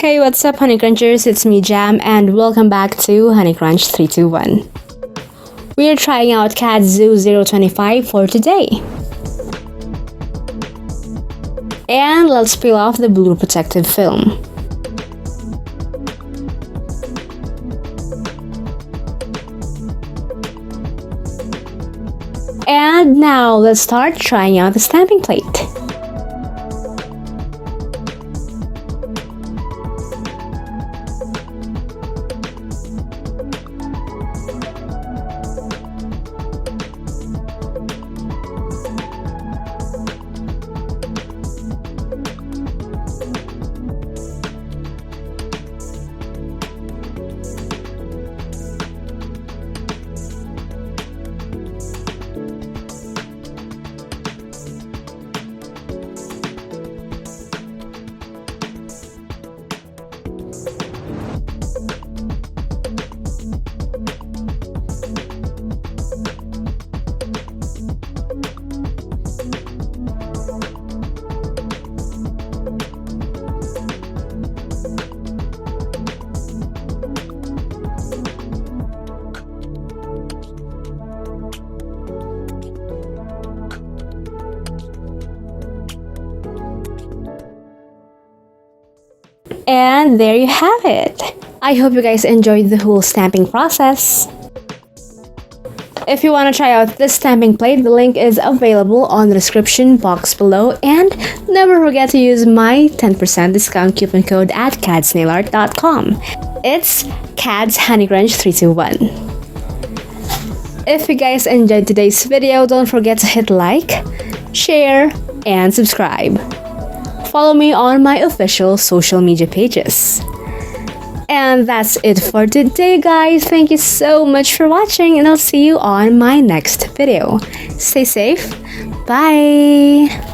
Hey, what's up, honeycrunchers? It's me, Jam, and welcome back to honeycrunch321. We are trying out KADS ZOO 025 for today. And let's peel off the blue protective film. And now let's start trying out the stamping plate. And there you have it. I hope you guys enjoyed the whole stamping process. If you want to try out this stamping plate, the link is available on the description box below, and never forget to use my 10% discount coupon code at kadsnailart.com. It's KADS honeycrunch321. If you guys enjoyed today's video, don't forget to hit like, share, and subscribe. Follow me on my official social media pages. And that's it for today, guys. Thank you so much for watching, and I'll see you on my next video. Stay safe. Bye!